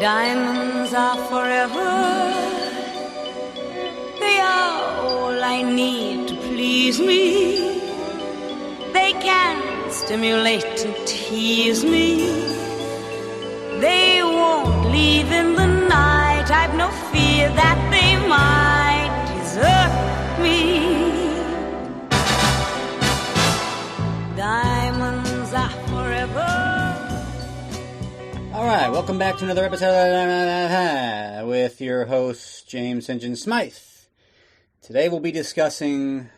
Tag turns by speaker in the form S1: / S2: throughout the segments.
S1: Diamonds are forever. They are all I need to please me. They can stimulate and tease me. They won't leave in the night. I've no fear that they might desert me. Diamonds are forever.
S2: All right, welcome back to another episode with your host, James St. John Smythe. Today we'll be discussing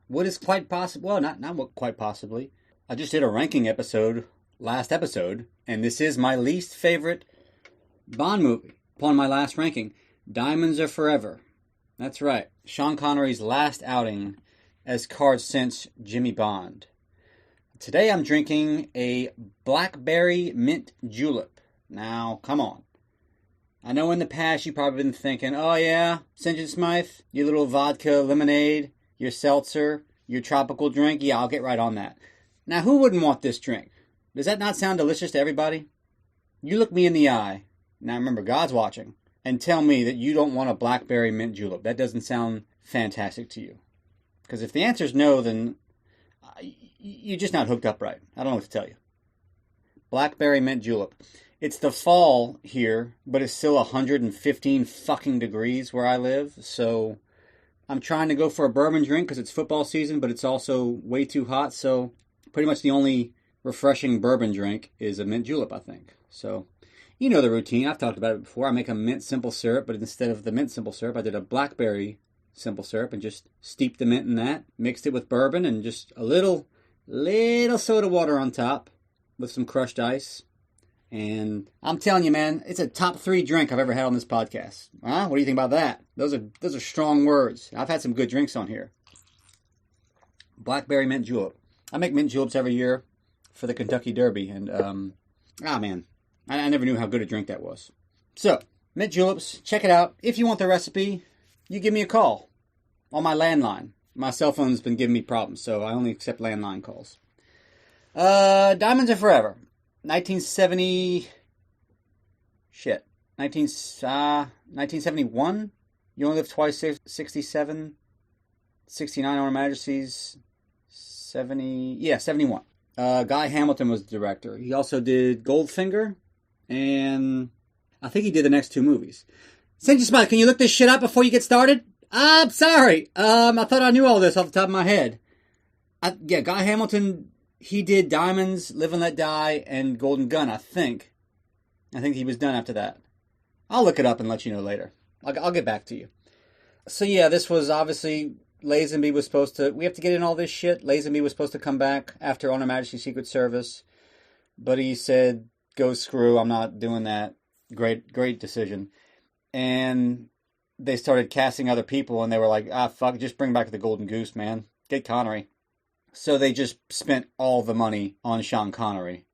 S2: what is quite possible, well, not what quite possibly. I just did a ranking episode, last episode, and this is my least favorite Bond movie. Upon my last ranking, Diamonds Are Forever. That's right, Sean Connery's last outing as card since Jimmy Bond. Today I'm drinking a blackberry mint julep. Now, come on. I know in the past you've probably been thinking, oh yeah, St. John Smythe, your little vodka lemonade, your seltzer, your tropical drink, yeah, I'll get right on that. Now, who wouldn't want this drink? Does that not sound delicious to everybody? You look me in the eye, now remember, God's watching, and tell me that you don't want a blackberry mint julep. That doesn't sound fantastic to you. Because if the answer is no, then you're just not hooked up right. I don't know what to tell you. Blackberry mint julep. It's the fall here, but it's still 115 fucking degrees where I live, so I'm trying to go for a bourbon drink because it's football season, but it's also way too hot, so pretty much the only refreshing bourbon drink is a mint julep, I think. So, you know the routine. I've talked about it before. I make a mint simple syrup, but instead of the mint simple syrup, I did a blackberry simple syrup and just steeped the mint in that, mixed it with bourbon, and just a little soda water on top with some crushed ice. And I'm telling you, man, it's a top 3 drink I've ever had on this podcast. Huh? What do you think about that? Those are strong words. I've had some good drinks on here. Blackberry mint julep. I make mint juleps every year for the Kentucky Derby. And, man, I never knew how good a drink that was. So, mint juleps, check it out. If you want the recipe, you give me a call on my landline. My cell phone's been giving me problems, so I only accept landline calls. Diamonds Are Forever. 1971? You Only Live Twice, 67, 69 On Her Majesty's, 71. Guy Hamilton was the director. He also did Goldfinger, and I think he did the next 2 movies. St. John Smythe, can you look this shit up before you get started? I'm sorry. I thought I knew all this off the top of my head. Guy Hamilton... He did Diamonds, Live and Let Die, and Golden Gun, I think. I think he was done after that. I'll look it up and let you know later. I'll get back to you. So yeah, this was obviously... Lazenby was supposed to... We have to get in all this shit. Lazenby was supposed to come back after On Her Majesty's Secret Service. But he said, go screw, I'm not doing that. Great decision. And they started casting other people, and they were like, fuck, just bring back the Golden Goose, man. Get Connery. So they just spent all the money on Sean Connery.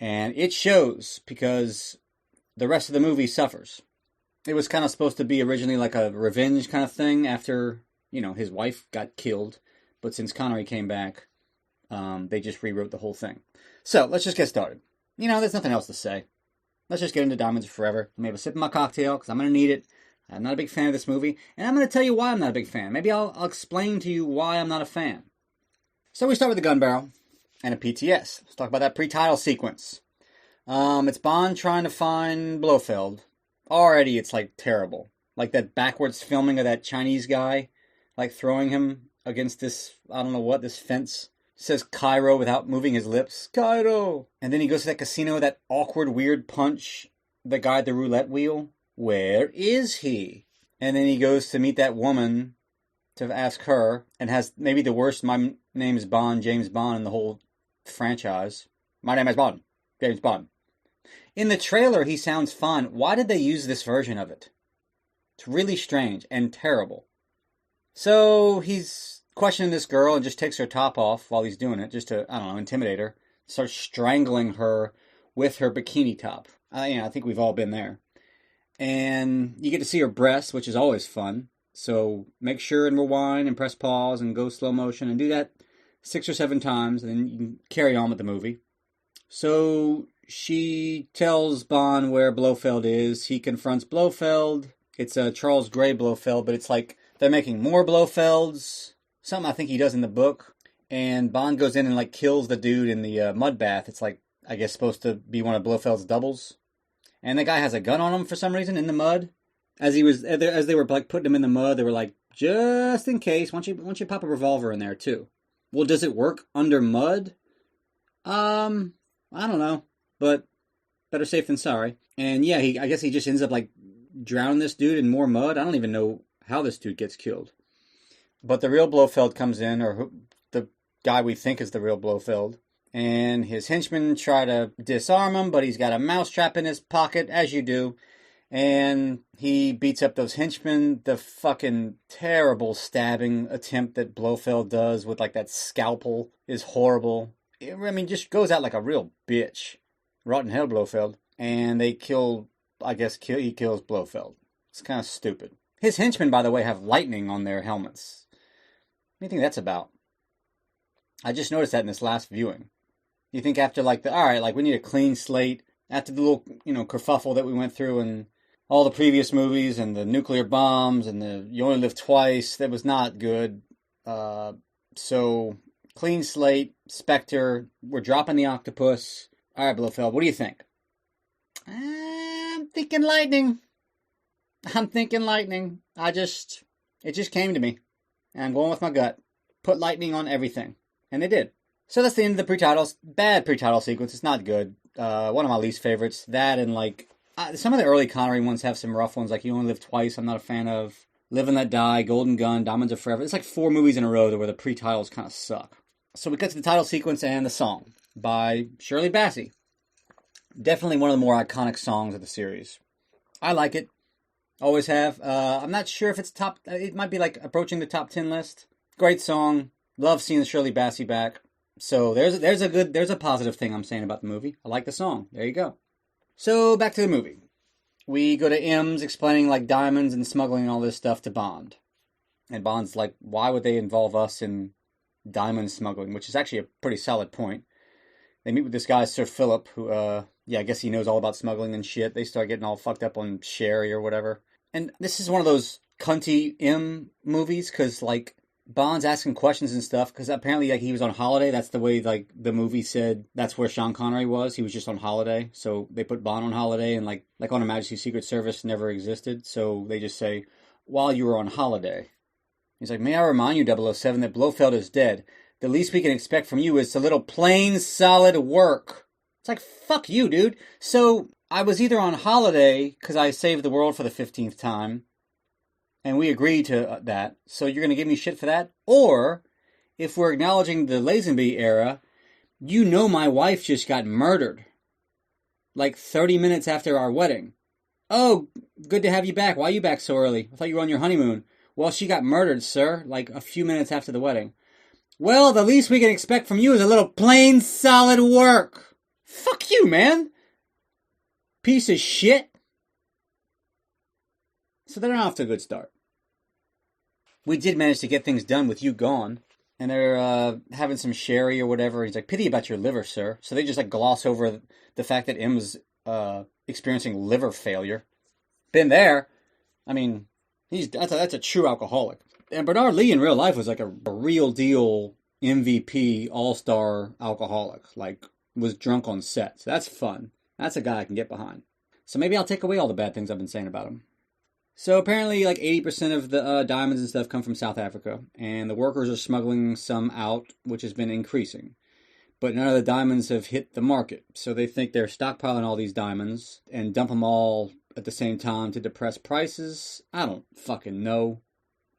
S2: And it shows because the rest of the movie suffers. It was kind of supposed to be originally like a revenge kind of thing after, his wife got killed. But since Connery came back, they just rewrote the whole thing. So let's just get started. There's nothing else to say. Let's just get into Diamonds Are Forever. I'm going to have a sip of my cocktail because I'm going to need it. I'm not a big fan of this movie. And I'm going to tell you why I'm not a big fan. Maybe I'll explain to you why I'm not a fan. So we start with the gun barrel and a PTS. Let's talk about that pre-title sequence. It's Bond trying to find Blofeld. Already it's like terrible. Like that backwards filming of that Chinese guy, like throwing him against this, I don't know what, this fence. Says Cairo without moving his lips. Cairo! And then he goes to that casino, that awkward, weird punch, the guy at the roulette wheel. Where is he? And then he goes to meet that woman to ask her, and has maybe the worst "my name is Bond, James Bond" in the whole franchise. My name is Bond, James Bond. In the trailer, he sounds fine. Why did they use this version of it? It's really strange and terrible. So he's questioning this girl and just takes her top off while he's doing it, just to, intimidate her. Starts strangling her with her bikini top. I think we've all been there. And you get to see her breasts, which is always fun. So make sure and rewind and press pause and go slow motion and do that 6 or 7 times, and then you can carry on with the movie. So she tells Bond where Blofeld is. He confronts Blofeld. It's a Charles Gray Blofeld, but it's like they're making more Blofelds. Something I think he does in the book. And Bond goes in and like kills the dude in the mud bath. It's like, I guess, supposed to be one of Blofeld's doubles. And the guy has a gun on him for some reason in the mud. As they were like putting him in the mud, they were like, just in case, why don't you pop a revolver in there too? Well, does it work under mud? I don't know, but better safe than sorry. And yeah, I guess he just ends up like drowning this dude in more mud. I don't even know how this dude gets killed. But the real Blofeld comes in, or the guy we think is the real Blofeld. And his henchmen try to disarm him, but he's got a mousetrap in his pocket, as you do. And he beats up those henchmen. The fucking terrible stabbing attempt that Blofeld does with like that scalpel is horrible. I mean, just goes out like a real bitch. Rotten hell, Blofeld. And they kill, he kills Blofeld. It's kind of stupid. His henchmen, by the way, have lightning on their helmets. What do you think that's about? I just noticed that in this last viewing. You think after we need a clean slate, after the little, kerfuffle that we went through and all the previous movies and the nuclear bombs and the You Only Live Twice, that was not good. So, clean slate, Spectre, we're dropping the octopus. All right, Blofeld, what do you think? I'm thinking lightning. It just came to me. And I'm going with my gut. Put lightning on everything. And they did. So that's the end of the pre-titles. Bad pre-title sequence. It's not good. One of my least favorites. That and some of the early Connery ones have some rough ones. Like You Only Live Twice, I'm not a fan of. Live and Let Die, Golden Gun, Diamonds Are Forever. It's like 4 movies in a row where the pre-titles kind of suck. So we cut to the title sequence and the song by Shirley Bassey. Definitely one of the more iconic songs of the series. I like it. Always have. I'm not sure if it's top. It might be like approaching the top 10 list. Great song. Love seeing Shirley Bassey back. So there's a positive thing I'm saying about the movie. I like the song. There you go. So back to the movie. We go to M's explaining like diamonds and smuggling and all this stuff to Bond. And Bond's like, why would they involve us in diamond smuggling? Which is actually a pretty solid point. They meet with this guy, Sir Philip, who, I guess he knows all about smuggling and shit. They start getting all fucked up on sherry or whatever. And this is one of those cunty M movies, because, like, Bond's asking questions and stuff, because apparently, like, he was on holiday. That's the way, like, the movie said that's where Sean Connery was. He was just on holiday. So they put Bond on holiday, and, like on Her Majesty's Secret Service never existed. So they just say, while you were on holiday. He's like, may I remind you, 007, that Blofeld is dead. The least we can expect from you is a little plain, solid work. It's like, fuck you, dude. So I was either on holiday, because I saved the world for the 15th time, and we agreed to that, so you're going to give me shit for that? Or, if we're acknowledging the Lazenby era, you know my wife just got murdered. Like 30 minutes after our wedding. Oh, good to have you back. Why are you back so early? I thought you were on your honeymoon. Well, she got murdered, sir, like a few minutes after the wedding. Well, the least we can expect from you is a little plain, solid work. Fuck you, man. Piece of shit. So they're off to a good start. We did manage to get things done with you gone. And they're having some sherry or whatever. He's like, pity about your liver, sir. So they just like gloss over the fact that M's experiencing liver failure. Been there. I mean, that's a true alcoholic. And Bernard Lee in real life was like a real deal MVP all-star alcoholic. Like, was drunk on set. So that's fun. That's a guy I can get behind. So maybe I'll take away all the bad things I've been saying about him. So apparently like 80% of the diamonds and stuff come from South Africa. And the workers are smuggling some out, which has been increasing. But none of the diamonds have hit the market. So they think they're stockpiling all these diamonds and dump them all at the same time to depress prices. I don't fucking know.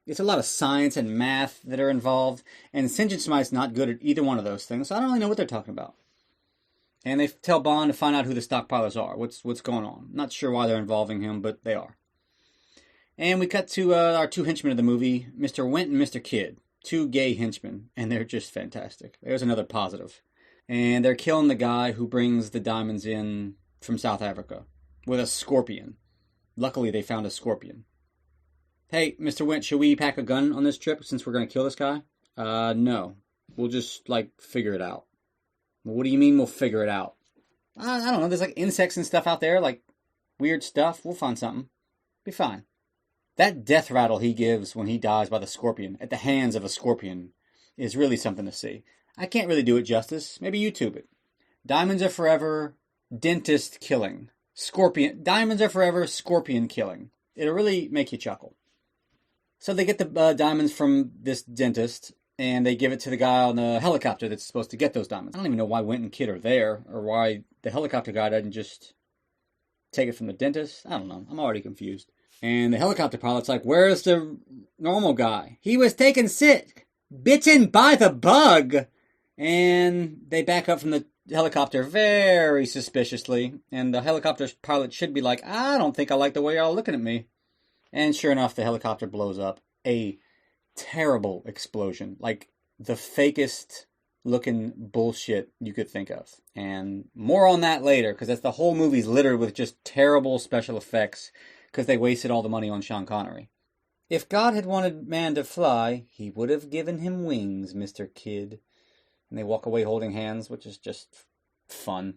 S2: It's a lot of science and math that are involved. And St. John Smythe's not good at either one of those things. So I don't really know what they're talking about. And they tell Bond to find out who the stockpilers are. What's going on. Not sure why they're involving him, but they are. And we cut to our 2 henchmen of the movie, Mr. Went and Mr. Kidd. 2 gay henchmen. And they're just fantastic. There's another positive. And they're killing the guy who brings the diamonds in from South Africa with a scorpion. Luckily, they found a scorpion. Hey, Mr. Wint, should we pack a gun on this trip since we're going to kill this guy? No. We'll just, figure it out. Well, what do you mean we'll figure it out? I don't know. There's, insects and stuff out there, weird stuff. We'll find something. Be fine. That death rattle he gives when he dies by the scorpion, at the hands of a scorpion, is really something to see. I can't really do it justice. Maybe YouTube it. Diamonds are forever, dentist killing. Diamonds are forever, scorpion killing. It'll really make you chuckle. So they get the diamonds from this dentist, and they give it to the guy on the helicopter that's supposed to get those diamonds. I don't even know why Wint and Kid are there, or why the helicopter guy doesn't just take it from the dentist. I don't know. I'm already confused. And the helicopter pilot's like, where's the normal guy? He was taken sick. Bitten by the bug. And they back up from the helicopter very suspiciously. And the helicopter pilot should be like, I don't think I like the way y'all looking at me. And sure enough, the helicopter blows up. A terrible explosion. Like the fakest looking bullshit you could think of. And more on that later, because that's the whole movie's littered with just terrible special effects, because they wasted all the money on Sean Connery. If God had wanted man to fly, he would have given him wings, Mr. Kid. And they walk away holding hands, which is just fun.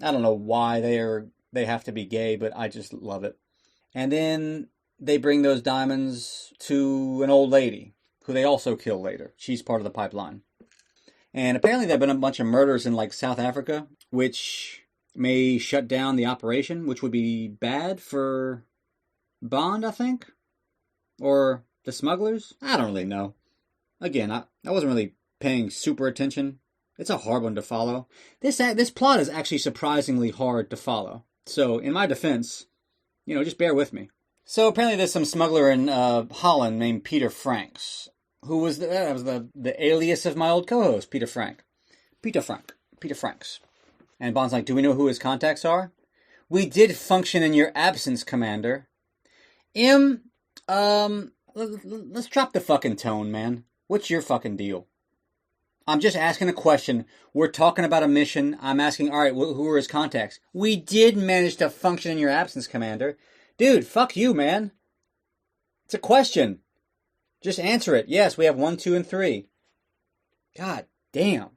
S2: I don't know why they have to be gay, but I just love it. And then they bring those diamonds to an old lady, who they also kill later. She's part of the pipeline. And apparently there have been a bunch of murders in South Africa, which may shut down the operation, which would be bad for Bond, I think? Or the smugglers? I don't really know. Again, I wasn't really paying super attention. It's a hard one to follow. This plot is actually surprisingly hard to follow. So, in my defense, just bear with me. So, apparently there's some smuggler in Holland named Peter Franks, who was the alias of my old co-host, Peter Frank. Peter Franks. And Bond's like, do we know who his contacts are? We did function in your absence, Commander. Let's drop the fucking tone, man. What's your fucking deal? I'm just asking a question. We're talking about a mission. I'm asking, all right, who are his contacts? We did manage to function in your absence, Commander. Dude, fuck you, man. It's a question. Just answer it. Yes, we have 1, 2, and 3. God damn.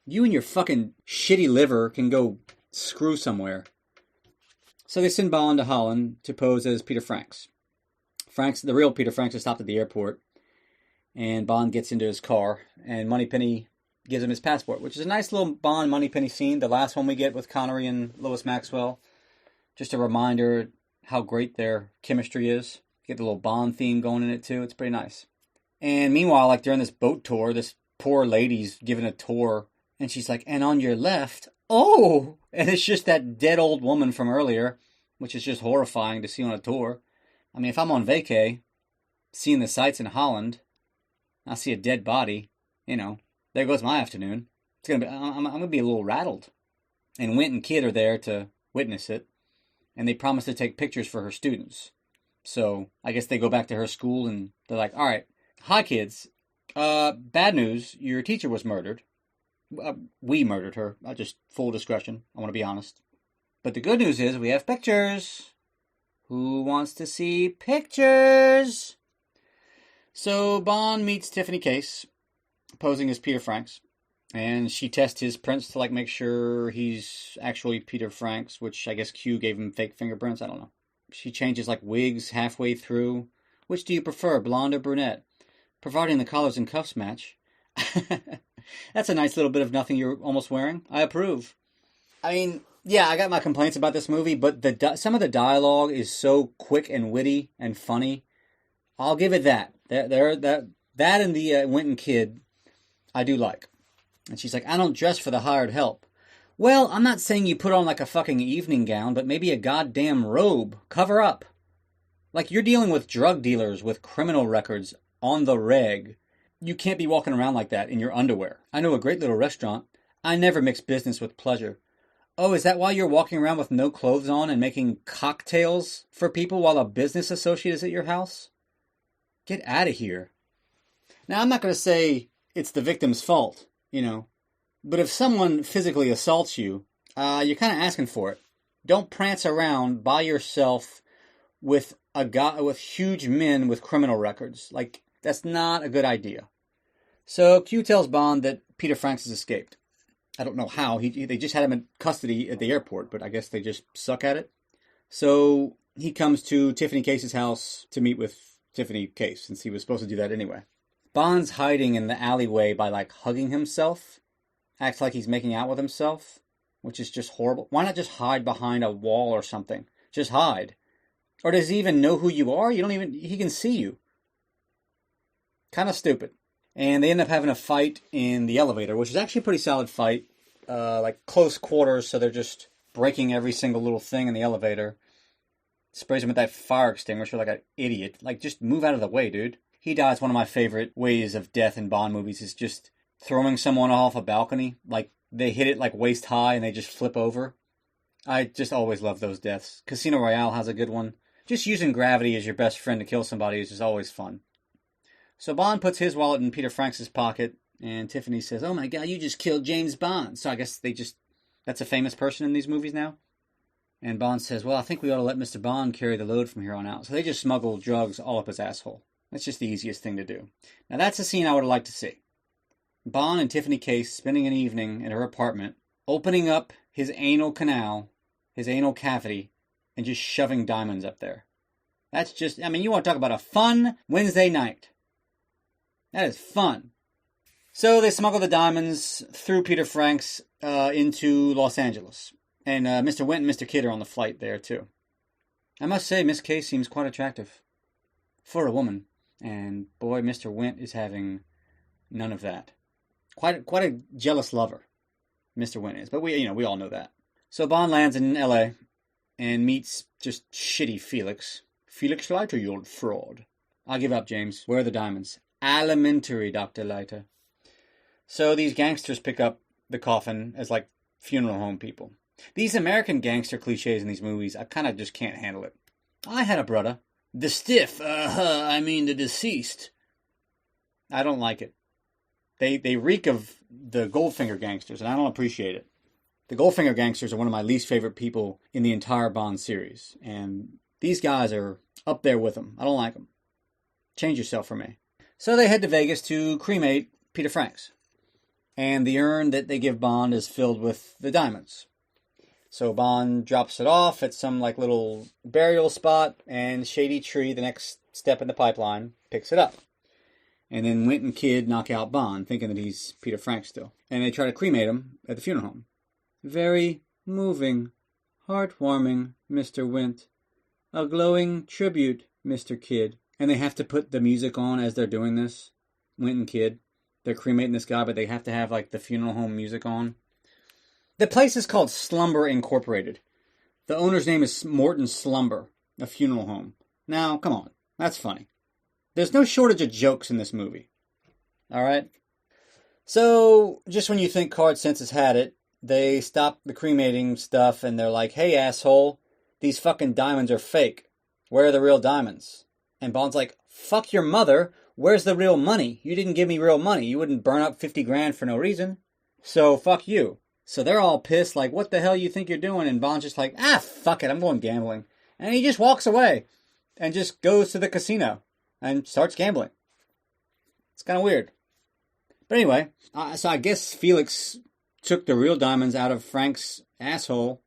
S2: You and your fucking shitty liver can go screw somewhere. So they send Bond to Holland to pose as Peter Franks. The real Peter Franks is stopped at the airport. And Bond gets into his car. And Moneypenny gives him his passport, which is a nice little Bond Moneypenny scene. The last one we get with Connery and Lois Maxwell. Just a reminder how great their chemistry is. You get the little Bond theme going in it too. It's pretty nice. And meanwhile, during this boat tour, this poor lady's giving a tour. And she's like, and on your left, oh! And it's just that dead old woman from earlier, which is just horrifying to see on a tour. I mean, if I'm on vacay, seeing the sights in Holland, I see a dead body, there goes my afternoon. I'm gonna be a little rattled. And Wint and Kid are there to witness it, and they promise to take pictures for her students. So I guess they go back to her school and they're like, all right, hi kids, bad news, your teacher was murdered. We murdered her. Just full discretion. I want to be honest. But the good news is we have pictures. Who wants to see pictures? So Bond meets Tiffany Case, posing as Peter Franks. And she tests his prints to make sure he's actually Peter Franks, which I guess Q gave him fake fingerprints. I don't know. She changes wigs halfway through. Which do you prefer, blonde or brunette? Providing the collars and cuffs match. That's a nice little bit of nothing you're almost wearing. I approve. I mean, yeah, I got my complaints about this movie, but some of the dialogue is so quick and witty and funny. I'll give it that. That and the Wint Kid, I do like. And she's like, I don't dress for the hired help. Well, I'm not saying you put on a fucking evening gown, but maybe a goddamn robe. Cover up. You're dealing with drug dealers with criminal records on the reg. You can't be walking around like that in your underwear. I know a great little restaurant. I never mix business with pleasure. Oh, is that why you're walking around with no clothes on and making cocktails for people while a business associate is at your house? Get out of here. Now, I'm not going to say it's the victim's fault, but if someone physically assaults you, you're kind of asking for it. Don't prance around by yourself with a guy with huge men with criminal records. Like, that's not a good idea. So Q tells Bond that Peter Franks has escaped. I don't know how. They just had him in custody at the airport, but I guess they just suck at it. So he comes to Tiffany Case's house to meet with Tiffany Case, since he was supposed to do that anyway. Bond's hiding in the alleyway by, like, hugging himself. Acts like he's making out with himself, which is just horrible. Why not just hide behind a wall or something? Just hide. Or does he even know who you are? He can see you. Kind of stupid. And they end up having a fight in the elevator, which is actually a pretty solid fight. Like close quarters, so they're just breaking every single little thing in the elevator. Sprays him with that fire extinguisher like an idiot. Like, just move out of the way, dude. He dies. One of my favorite ways of death in Bond movies is just throwing someone off a balcony. Like, they hit it like waist high and they just flip over. I just always love those deaths. Casino Royale has a good one. Just using gravity as your best friend to kill somebody is just always fun. So Bond puts his wallet in Peter Franks' pocket, and Tiffany says, "Oh my God, you just killed James Bond." So I guess that's a famous person in these movies now. And Bond says, "Well, I think we ought to let Mr. Bond carry the load from here on out." So they just smuggle drugs all up his asshole. That's just the easiest thing to do. Now that's a scene I would have liked to see. Bond and Tiffany Case spending an evening in her apartment, opening up his anal canal, his anal cavity, and just shoving diamonds up there. That's just, you want to talk about a fun Wednesday night. That is fun. So they smuggle the diamonds through Peter Franks into Los Angeles. And Mr. Wint and Mr. Kidd are on the flight there, too. I must say, Miss Case seems quite attractive. For a woman. And boy, Mr. Wint is having none of that. Quite a jealous lover, Mr. Wint is. But we all know that. So Bond lands in L.A. and meets just shitty Felix. "Felix Leiter, you old fraud." "I'll give up, James. Where are the diamonds?" "Alimentary, Dr. Leiter." So these gangsters pick up the coffin as, like, funeral home people. These American gangster cliches in these movies, I kind of just can't handle it. I had a brother. The stiff, the deceased. I don't like it. They reek of the Goldfinger gangsters, and I don't appreciate it. The Goldfinger gangsters are one of my least favorite people in the entire Bond series, and these guys are up there with them. I don't like them. Change yourself for me. So they head to Vegas to cremate Peter Franks. And the urn that they give Bond is filled with the diamonds. So Bond drops it off at some like little burial spot, and Shady Tree, the next step in the pipeline, picks it up. And then Wint and Kidd knock out Bond, thinking that he's Peter Franks still. And they try to cremate him at the funeral home. "Very moving, heartwarming, Mr. Wint. A glowing tribute, Mr. Kidd." And they have to put the music on as they're doing this. Wint and Kidd. They're cremating this guy, but they have to have like the funeral home music on. The place is called Slumber Incorporated. The owner's name is Morton Slumber, a funeral home. Now, come on. That's funny. There's no shortage of jokes in this movie. Alright? So, just when you think Card Sense has had it, they stop the cremating stuff and they're like, "Hey, asshole, these fucking diamonds are fake. Where are the real diamonds?" And Bond's like, "Fuck your mother. Where's the real money? You didn't give me real money. You wouldn't burn up 50 grand for no reason. So, fuck you." So they're all pissed, like, "What the hell you think you're doing?" And Bond's just like, "Fuck it, I'm going gambling." And he just walks away and just goes to the casino and starts gambling. It's kind of weird. But anyway, so I guess Felix took the real diamonds out of Frank's asshole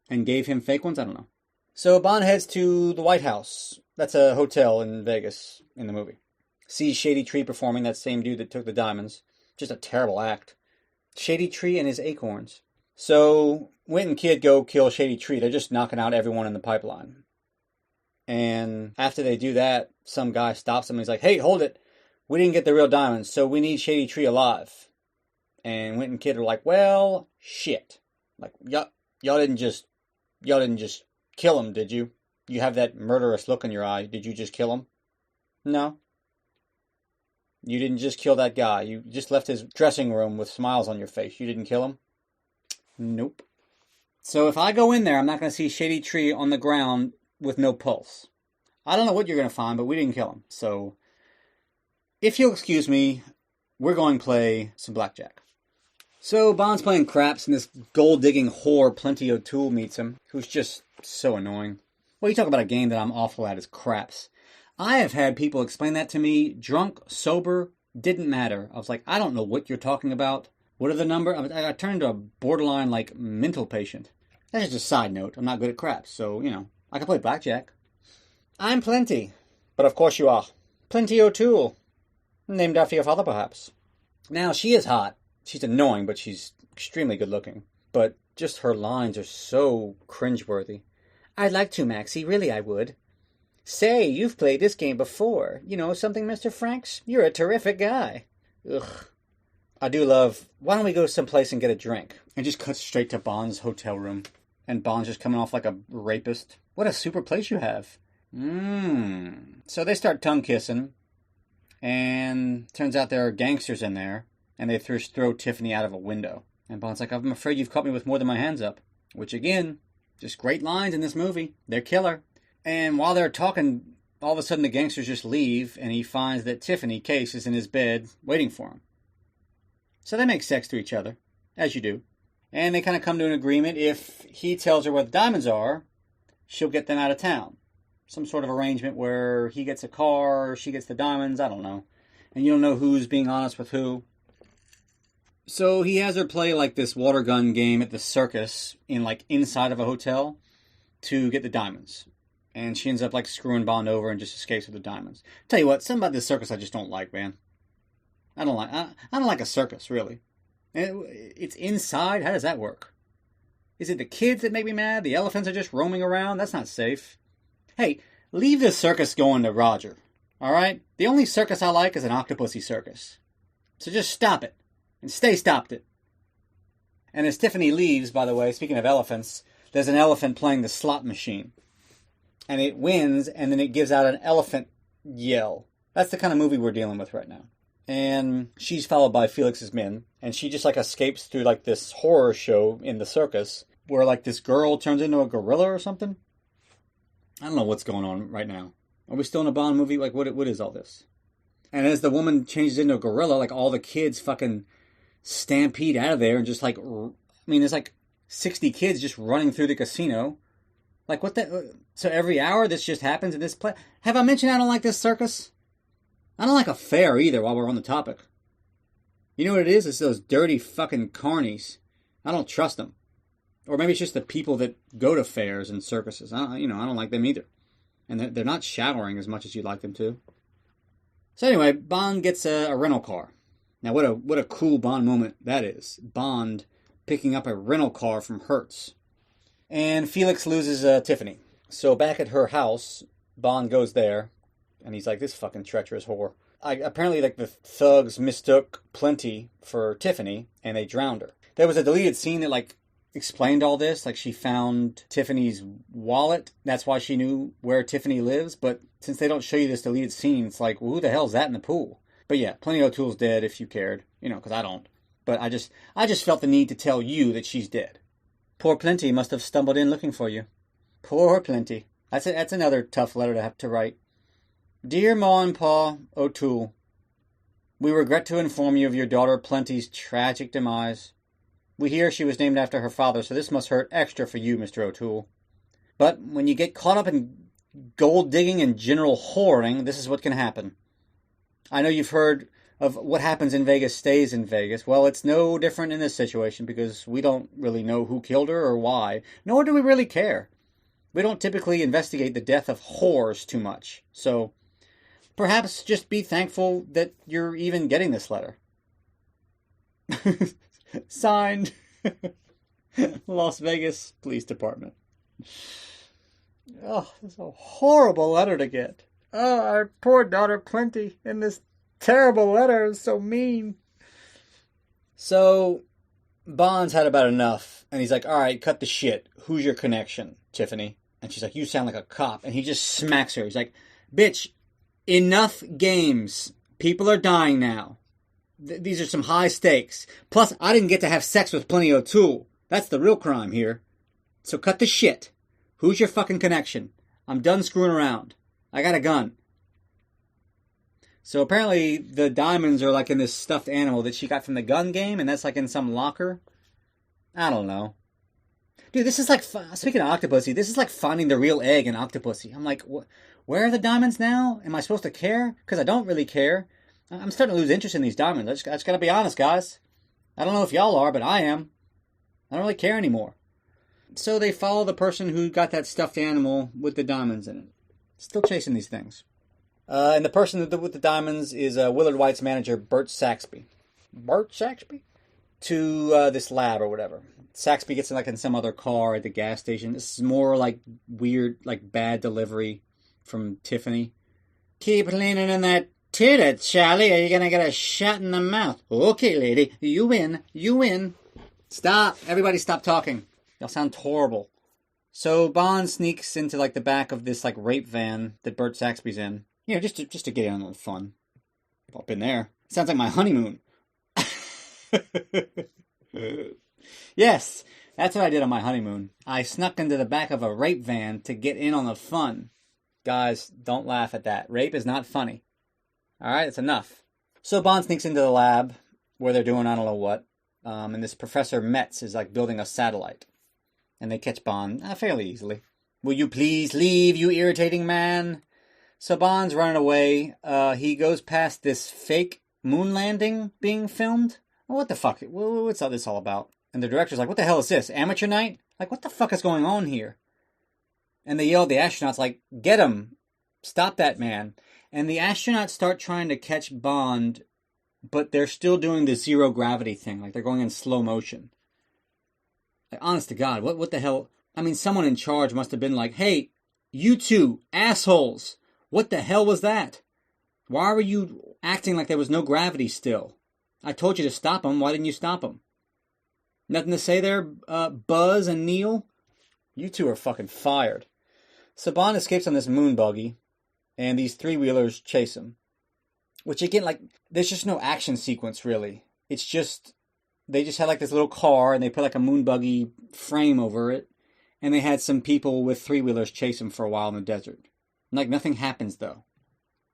S2: and gave him fake ones? I don't know. So Bond heads to the White House. That's a hotel in Vegas in the movie. Sees Shady Tree performing, that same dude that took the diamonds. Just a terrible act. Shady Tree and his acorns. So Wint and Kidd go kill Shady Tree. They're just knocking out everyone in the pipeline. And after they do that, some guy stops them and he's like, "Hey, hold it. We didn't get the real diamonds, so we need Shady Tree alive." And Wint and Kidd are like, "Well, shit. Like, y'all didn't just kill him, did you? You have that murderous look in your eye. Did you just kill him?" "No. You didn't just kill that guy. You just left his dressing room with smiles on your face. You didn't kill him?" "Nope." So if I go in there, I'm not going to see Shady Tree on the ground with no pulse. I don't know what you're going to find, but we didn't kill him. So if you'll excuse me, we're going to play some blackjack. So Bond's playing craps, and this gold-digging whore, Plenty O'Toole, meets him, who's just so annoying. Well, you talk about a game that I'm awful at is craps. I have had people explain that to me, drunk, sober, didn't matter. I was like, I don't know what you're talking about. What are the numbers? I turned into a borderline, like, mental patient. That's just a side note. I'm not good at craps, so, I can play blackjack. I'm Plenty. But of course you are. Plenty O'Toole. Named after your father, perhaps. Now, she is hot. She's annoying, but she's extremely good looking. But just her lines are so cringeworthy. I'd like to, Maxie. Really, I would. Say, you've played this game before. You know something, Mr. Franks? You're a terrific guy. Ugh. I do love, why don't we go someplace and get a drink? And just cut straight to Bond's hotel room. And Bond's just coming off like a rapist. What a super place you have. So they start tongue kissing. And turns out there are gangsters in there. And they throw Tiffany out of a window. And Bond's like, I'm afraid you've caught me with more than my hands up. Which again, just great lines in this movie. They're killer. And while they're talking, all of a sudden the gangsters just leave. And he finds that Tiffany, Case, is in his bed waiting for him. So they make sex to each other, as you do. And they kind of come to an agreement. If he tells her where the diamonds are, she'll get them out of town. Some sort of arrangement where he gets a car, she gets the diamonds, I don't know. And you don't know who's being honest with who. So he has her play like this water gun game at the circus inside of a hotel to get the diamonds. And she ends up screwing Bond over and just escapes with the diamonds. Tell you what, something about this circus I just don't like, man. I don't like a circus, really. It's inside? How does that work? Is it the kids that make me mad? The elephants are just roaming around? That's not safe. Hey, leave the circus going to Roger. Alright? The only circus I like is an Octopussy circus. So just stop it. And stay stopped it. And as Tiffany leaves, by the way, speaking of elephants, there's an elephant playing the slot machine. And it wins, and then it gives out an elephant yell. That's the kind of movie we're dealing with right now. And she's followed by Felix's men. And she just escapes through this horror show in the circus where this girl turns into a gorilla or something. I don't know what's going on right now. Are we still in a Bond movie? What is all this? And as the woman changes into a gorilla, all the kids fucking stampede out of there and just there's 60 kids just running through the casino. What the? So every hour this just happens in this place? Have I mentioned I don't like this circus? I don't like a fair either while we're on the topic. You know what it is? It's those dirty fucking carnies. I don't trust them. Or maybe it's just the people that go to fairs and circuses. I don't like them either. And they're not showering as much as you'd like them to. So anyway, Bond gets a rental car. Now what a cool Bond moment that is. Bond picking up a rental car from Hertz. And Felix loses Tiffany. So back at her house, Bond goes there. And he's like, this fucking treacherous whore. Apparently, the thugs mistook Plenty for Tiffany, and they drowned her. There was a deleted scene that, explained all this. She found Tiffany's wallet. That's why she knew where Tiffany lives. But since they don't show you this deleted scene, it's well, who the hell's that in the pool? But yeah, Plenty O'Toole's dead if you cared. Because I don't. But I just felt the need to tell you that she's dead. Poor Plenty must have stumbled in looking for you. Poor Plenty. That's another tough letter to have to write. Dear Ma and Pa O'Toole, we regret to inform you of your daughter Plenty's tragic demise. We hear she was named after her father, so this must hurt extra for you, Mr. O'Toole. But when you get caught up in gold digging and general whoring, this is what can happen. I know you've heard of what happens in Vegas stays in Vegas. Well, it's no different in this situation because we don't really know who killed her or why, nor do we really care. We don't typically investigate the death of whores too much, so perhaps just be thankful that you're even getting this letter. Signed, Las Vegas Police Department. Oh, it's a horrible letter to get. Oh, our poor daughter Plenty in this terrible letter is so mean. So, Bond's had about enough, and he's like, all right, cut the shit. Who's your connection, Tiffany? And she's like, you sound like a cop. And he just smacks her. He's like, bitch, enough games. People are dying now. These are some high stakes. Plus, I didn't get to have sex with Plenty O'Toole. That's the real crime here. So cut the shit. Who's your fucking connection? I'm done screwing around. I got a gun. So apparently the diamonds are in this stuffed animal that she got from the gun game, and that's in some locker. I don't know. Dude, this is like, speaking of Octopussy, this is like finding the real egg in Octopussy. I'm like, where are the diamonds now? Am I supposed to care? Because I don't really care. I'm starting to lose interest in these diamonds. I just gotta be honest, guys. I don't know if y'all are, but I am. I don't really care anymore. So they follow the person who got that stuffed animal with the diamonds in it. Still chasing these things. And the person with the diamonds is Willard White's manager, Bert Saxby. Bert Saxby? To this lab or whatever. Saxby gets in some other car at the gas station. This is more like weird, like bad delivery from Tiffany. Keep leaning in that titty, Charlie, or you're gonna get a shot in the mouth. Okay, lady, you win. You win. Stop. Everybody stop talking. Y'all sound horrible. So Bond sneaks into the back of this rape van that Bert Saxby's in. Just to get in on the fun. Up in there. Sounds like my honeymoon. Yes, that's what I did on my honeymoon. I snuck into the back of a rape van to get in on the fun. Guys, don't laugh at that. Rape is not funny. Alright, it's enough. So Bond sneaks into the lab where they're doing I don't know what. And this Professor Metz is building a satellite. And they catch Bond fairly easily. Will you please leave, you irritating man? So Bond's running away. He goes past this fake moon landing being filmed. What the fuck? What's all this all about? And the director's like, what the hell is this? Amateur night? What the fuck is going on here? And they yell at the astronauts get him! Stop that man. And the astronauts start trying to catch Bond, but they're still doing the zero gravity thing. They're going in slow motion. Honest to God, what the hell? I mean, someone in charge must have been hey, you two assholes! What the hell was that? Why were you acting like there was no gravity still? I told you to stop them. Why didn't you stop them? Nothing to say there, Buzz and Neil? You two are fucking fired. So Bond escapes on this moon buggy, and these three-wheelers chase him. Which again, there's just no action sequence, really. It's just, they just had this little car, and they put a moon buggy frame over it, and they had some people with three-wheelers chase him for a while in the desert. Nothing happens, though.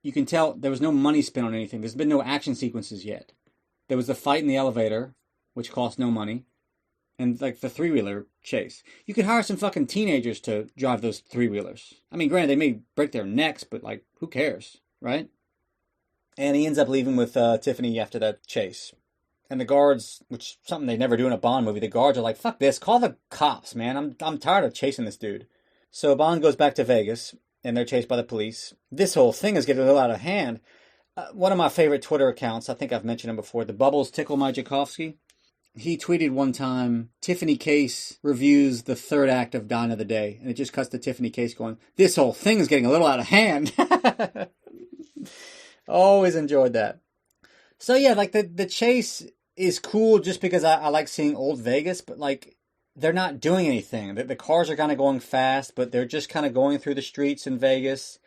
S2: You can tell there was no money spent on anything. There's been no action sequences yet. There was the fight in the elevator, which cost no money, and the three-wheeler chase. You could hire some fucking teenagers to drive those three-wheelers. I mean, granted, they may break their necks, but who cares, right? And he ends up leaving with Tiffany after that chase. And the guards, which is something they never do in a Bond movie, the guards are like, fuck this, call the cops, man. I'm tired of chasing this dude. So Bond goes back to Vegas, and they're chased by the police. This whole thing is getting a little out of hand. One of my favorite Twitter accounts, I think I've mentioned him before, the Bubbles Tickle My Jakovsky. He tweeted one time, Tiffany Case reviews the third act of Dine of the Day. And it just cuts to Tiffany Case going, this whole thing is getting a little out of hand. Always enjoyed that. So yeah, the chase is cool just because I like seeing old Vegas, but they're not doing anything. The cars are kind of going fast, but they're just kind of going through the streets in Vegas.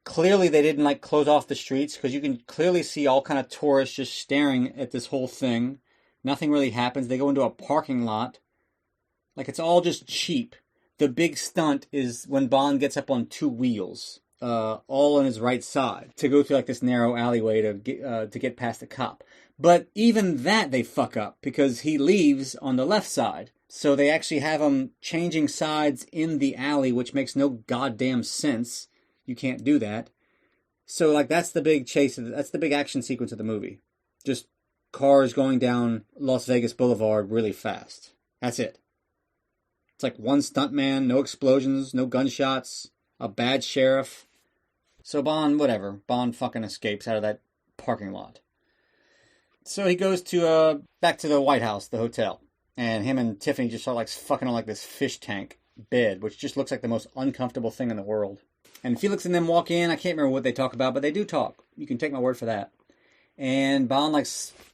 S2: Clearly they didn't close off the streets because you can clearly see all kind of tourists just staring at this whole thing. Nothing really happens. They go into a parking lot. It's all just cheap. The big stunt is when Bond gets up on two wheels, all on his right side, to go through this narrow alleyway to get past the cop. But even that they fuck up because he leaves on the left side. So they actually have him changing sides in the alley, which makes no goddamn sense. You can't do that. So that's the big chase. That's the big action sequence of the movie. Just cars going down Las Vegas Boulevard really fast. That's it. It's one stuntman, no explosions, no gunshots, a bad sheriff. So Bond fucking escapes out of that parking lot. So he goes to back to the White House, the hotel. And him and Tiffany just start fucking on this fish tank bed, which just looks like the most uncomfortable thing in the world. And Felix and them walk in. I can't remember what they talk about, but they do talk. You can take my word for that. And Bond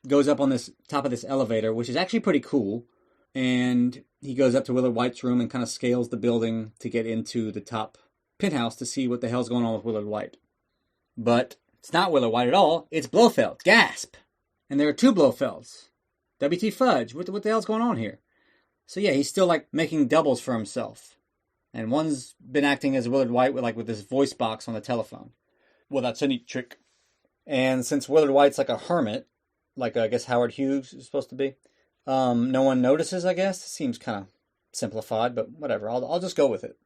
S2: goes up on this top of this elevator, which is actually pretty cool. And he goes up to Willard White's room and kind of scales the building to get into the top penthouse to see what the hell's going on with Willard White. But it's not Willard White at all. It's Blofeld. Gasp! And there are two Blofelds. WT Fudge. What the hell's going on here? So yeah, he's still making doubles for himself. And one's been acting as Willard White with this voice box on the telephone. Well, that's a neat trick. And since Willard White's a hermit, I guess Howard Hughes is supposed to be, no one notices, I guess. Seems kind of simplified, but whatever. I'll just go with it.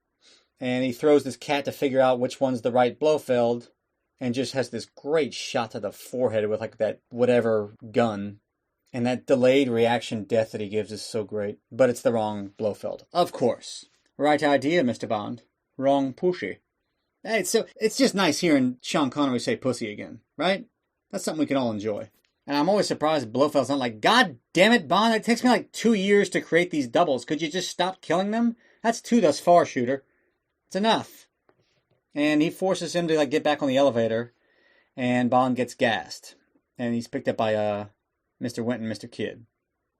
S2: And he throws this cat to figure out which one's the right Blofeld, and just has this great shot to the forehead with like that whatever gun. And that delayed reaction death that he gives is so great. But it's the wrong Blofeld. Of course. Right idea, Mr. Bond. Wrong pussy. Hey, it's just nice hearing Sean Connery say pussy again, right? That's something we can all enjoy. And I'm always surprised Blofeld's not like, God damn it, Bond, it takes me like 2 years to create these doubles. Could you just stop killing them? That's 2 thus far, shooter. It's enough. And he forces him to like get back on the elevator, and Bond gets gassed. And he's picked up by Mr. Winton, Mr. Kidd.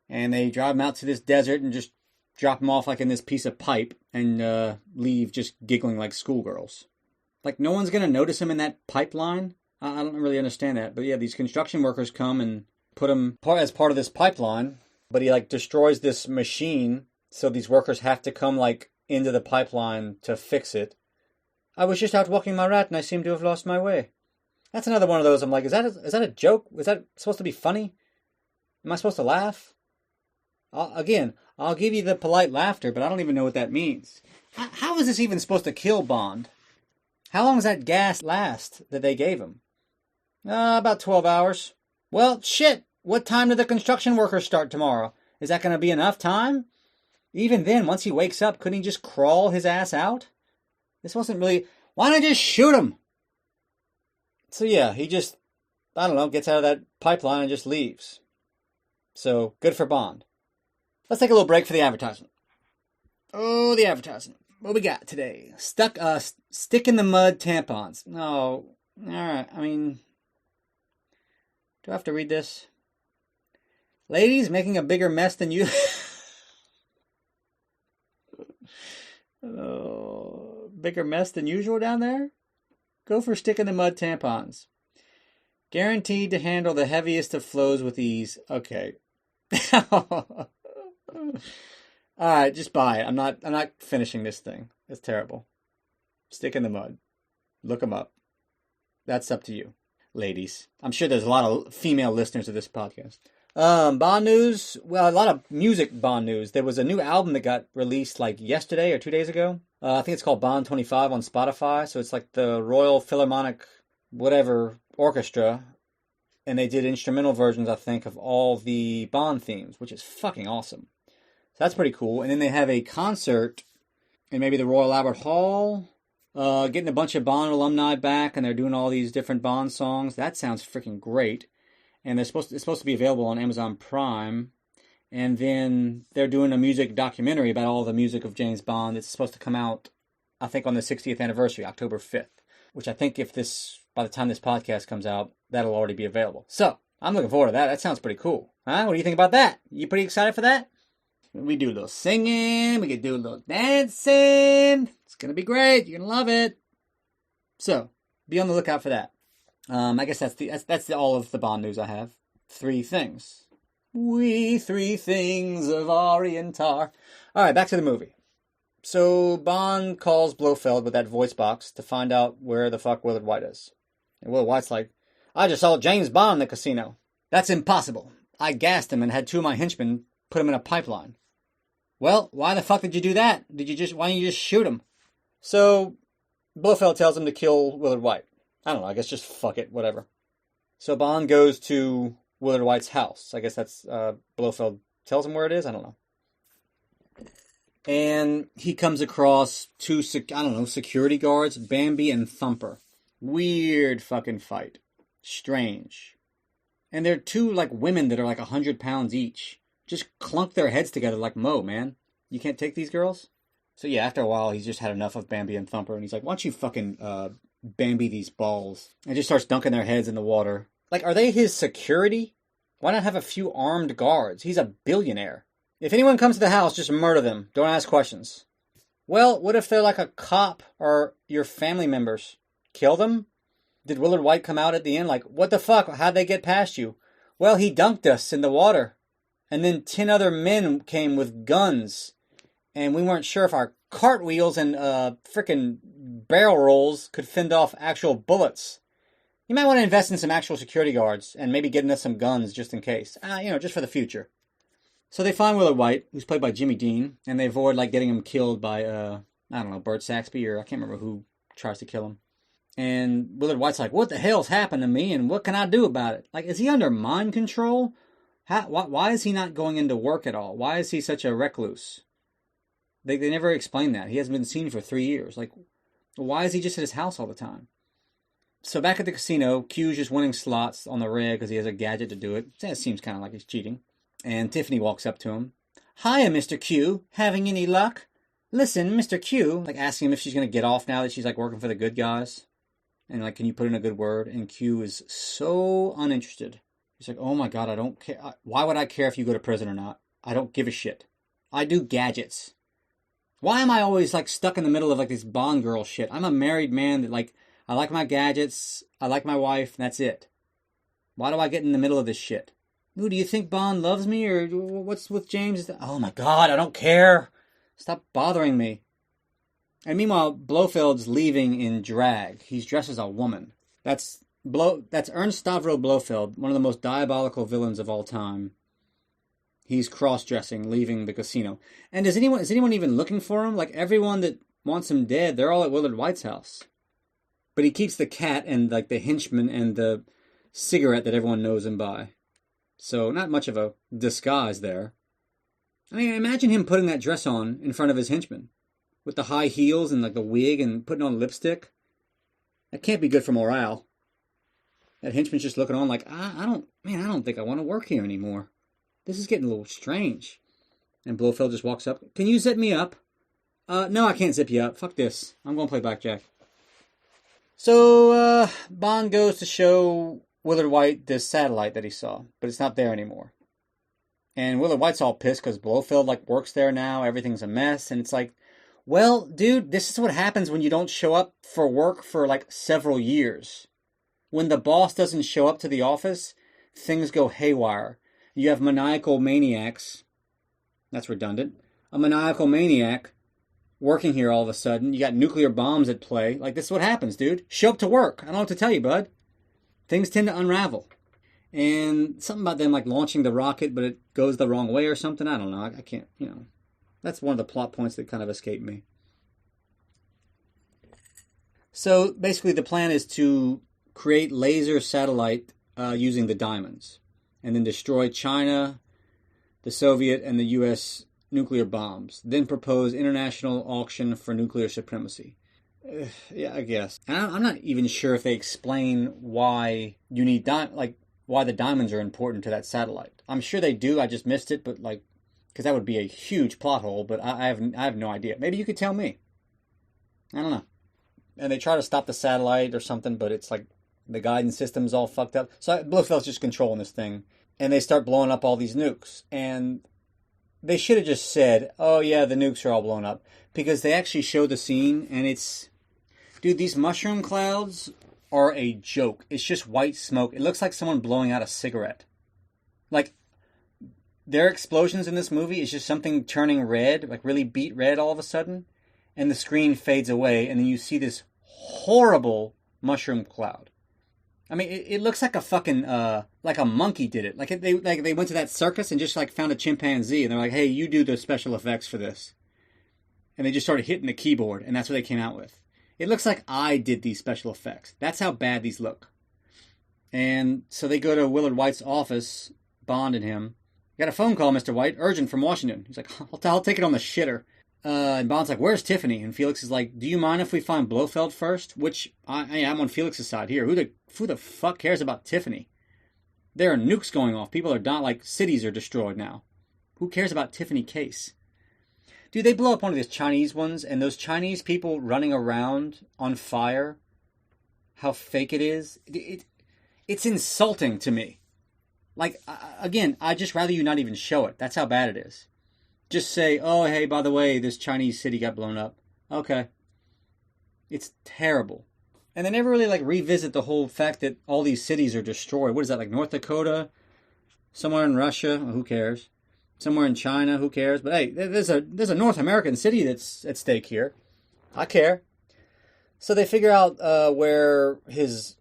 S2: And they drive him out to this desert and just drop him off like in this piece of pipe and leave just giggling like schoolgirls. Like no one's going to notice him in that pipeline? I don't really understand that. But yeah, these construction workers come and put him as part of this pipeline. But he like destroys this machine, so these workers have to come like into the pipeline to fix it. I was just out walking my rat and I seem to have lost my way. That's another one of those. I'm like, is that a joke? Is that supposed to be funny? Am I supposed to laugh? I'll give you the polite laughter, but I don't even know what that means. How is this even supposed to kill Bond? How long does that gas last that they gave him? About 12 hours. Well, shit. What time do the construction workers start tomorrow? Is that going to be enough time? Even then, once he wakes up, couldn't he just crawl his ass out? This wasn't really... Why not just shoot him? So yeah, he just, I don't know, gets out of that pipeline and just leaves. So, good for Bond. Let's take a little break for the advertisement. Oh, the advertisement. What we got today? Stick in the mud tampons. No. Alright, I mean... Do I have to read this? Ladies making a bigger mess than you... Oh, bigger mess than usual down there? Go for stick in the mud tampons. Guaranteed to handle the heaviest of flows with ease. Okay. Alright, just buy it. I'm not finishing this thing. It's terrible. Stick in the mud. Look them up. That's up to you, ladies. I'm sure there's a lot of female listeners of this podcast. Bond news. Well, a lot of music Bond news. There was a new album that got released like yesterday or 2 days ago. I think it's called Bond 25 on Spotify. So it's like the Royal Philharmonic whatever orchestra. And they did instrumental versions, I think, of all the Bond themes, which is fucking awesome. So that's pretty cool. And then they have a concert in maybe the Royal Albert Hall, getting a bunch of Bond alumni back, and they're doing all these different Bond songs. That sounds freaking great. And it's supposed to be available on Amazon Prime. And then they're doing a music documentary about all the music of James Bond. It's supposed to come out, I think, on the 60th anniversary, October 5th. Which I think by the time this podcast comes out, that'll already be available. So, I'm looking forward to that. That sounds pretty cool. Huh? What do you think about that? You pretty excited for that? We do a little singing. We can do a little dancing. It's going to be great. You're going to love it. So, be on the lookout for that. I guess that's all of the Bond news I have. 3 things. We 3 things of Orientar. Alright, back to the movie. So, Bond calls Blofeld with that voice box to find out where the fuck Willard White is. And Willard White's like, I just saw James Bond in the casino. That's impossible. I gassed him and had 2 of my henchmen put him in a pipeline. Well, why the fuck did you do that? Why didn't you just shoot him? So, Blofeld tells him to kill Willard White. I don't know, I guess just fuck it, whatever. So Bond goes to Willard White's house. I guess that's, Blofeld tells him where it is? I don't know. And he comes across 2, security guards, Bambi and Thumper. Weird fucking fight. Strange. And they're 2, women that are 100 pounds each. Just clunk their heads together like Mo, man. You can't take these girls? So yeah, after a while, he's just had enough of Bambi and Thumper, and he's like, why don't you fucking, Bambi these balls? And just starts dunking their heads in the water. Are they his security? Why not have a few armed guards? He's a billionaire. If anyone comes to the house, just murder them. Don't ask questions. Well, what if they're a cop or your family members? Kill them? Did Willard White come out at the end what the fuck? How'd they get past you? Well, he dunked us in the water. And then 10 other men came with guns. And we weren't sure if our cartwheels and frickin' barrel rolls could fend off actual bullets. You might want to invest in some actual security guards and maybe getting us some guns just in case. Just for the future. So they find Willard White, who's played by Jimmy Dean, and they avoid like getting him killed by I don't know, Bert Saxby, or I can't remember who tries to kill him. And Willard White's like, what the hell's happened to me, and what can I do about it? Like, is he under mind control? Why is he not going into work at all? Why is he such a recluse? They never explain that. He hasn't been seen for 3 years. Like, why is he just at his house all the time? So back at the casino, Q's just winning slots on the rig because he has a gadget to do it. That seems kind of like he's cheating. And Tiffany walks up to him. Hiya, Mr. Q. Having any luck? Listen, Mr. Q. Like, asking him if she's going to get off now that she's, like, working for the good guys. And, like, can you put in a good word? And Q is so uninterested. He's like, oh my God, I don't care. Why would I care if you go to prison or not? I don't give a shit. I do gadgets. Why am I always, like, stuck in the middle of, like, this Bond girl shit? I'm a married man that, like, I like my gadgets, I like my wife, and that's it. Why do I get in the middle of this shit? Ooh, do you think Bond loves me, or what's with James? Oh my God, I don't care. Stop bothering me. And meanwhile, Blofeld's leaving in drag. He's dressed as a woman. That's Ernst Stavro Blofeld, one of the most diabolical villains of all time. He's cross-dressing, leaving the casino. And is anyone even looking for him? Like, everyone that wants him dead, they're all at Willard White's house. But he keeps the cat and, like, the henchman and the cigarette that everyone knows him by. So, not much of a disguise there. I mean, imagine him putting that dress on in front of his henchman. With the high heels and, like, the wig and putting on lipstick. That can't be good for morale. That henchman's just looking on like, I don't think I want to work here anymore. This is getting a little strange. And Blofeld just walks up. Can you zip me up? No, I can't zip you up. Fuck this. I'm going to play blackjack. So, Bond goes to show Willard White this satellite that he saw, but it's not there anymore. And Willard White's all pissed because Blofeld, like, works there now. Everything's a mess. And it's like, well, dude, this is what happens when you don't show up for work for, like, several years. When the boss doesn't show up to the office, things go haywire. You have maniacal maniacs. That's redundant. A maniacal maniac working here all of a sudden. You got nuclear bombs at play. Like, this is what happens, dude. Show up to work. I don't know what to tell you, bud. Things tend to unravel. And something about them, like, launching the rocket, but it goes the wrong way or something. I don't know. I can't, That's one of the plot points that kind of escaped me. So, basically, the plan is to create laser satellite using the diamonds. And then destroy China, the Soviet, and the U.S. nuclear bombs. Then propose international auction for nuclear supremacy. Yeah, I guess. And I'm not even sure if they explain why you need why the diamonds are important to that satellite. I'm sure they do. I just missed it, but like, because that would be a huge plot hole. But I have no idea. Maybe you could tell me. I don't know. And they try to stop the satellite or something, but it's like the guidance system's all fucked up. So Blofeld's just controlling this thing, and they start blowing up all these nukes. And they should have just said, "Oh yeah, the nukes are all blown up," because they actually show the scene, and it's, dude, these mushroom clouds are a joke. It's just white smoke. It looks like someone blowing out a cigarette. Like, their explosions in this movie is just something turning red, like really beet red all of a sudden, and the screen fades away, and then you see this horrible mushroom cloud. I mean, it looks like a fucking, like a monkey did it. Like they went to that circus and just like found a chimpanzee, and they're like, "Hey, you do the special effects for this," and they just started hitting the keyboard, and that's what they came out with. It looks like I did these special effects. That's how bad these look. And so they go to Willard White's office, Bond and him. "Got a phone call, Mr. White, urgent from Washington." He's like, I'll take it on the shitter. And Bond's like, "Where's Tiffany?" And Felix is like, "Do you mind if we find Blofeld first?" Which, I'm on Felix's side here. Who the fuck cares about Tiffany? There are nukes going off. People are dying, like cities are destroyed now. Who cares about Tiffany Case? Dude, they blow up one of these Chinese ones, and those Chinese people running around on fire, how fake it is. It's insulting to me. Like, again, I'd just rather you not even show it. That's how bad it is. Just say, "Oh, hey, by the way, this Chinese city got blown up." Okay. It's terrible. And they never really, like, revisit the whole fact that all these cities are destroyed. What is that, like North Dakota? Somewhere in Russia? Well, who cares? Somewhere in China? Who cares? But hey, there's a North American city that's at stake here. I care. So they figure out where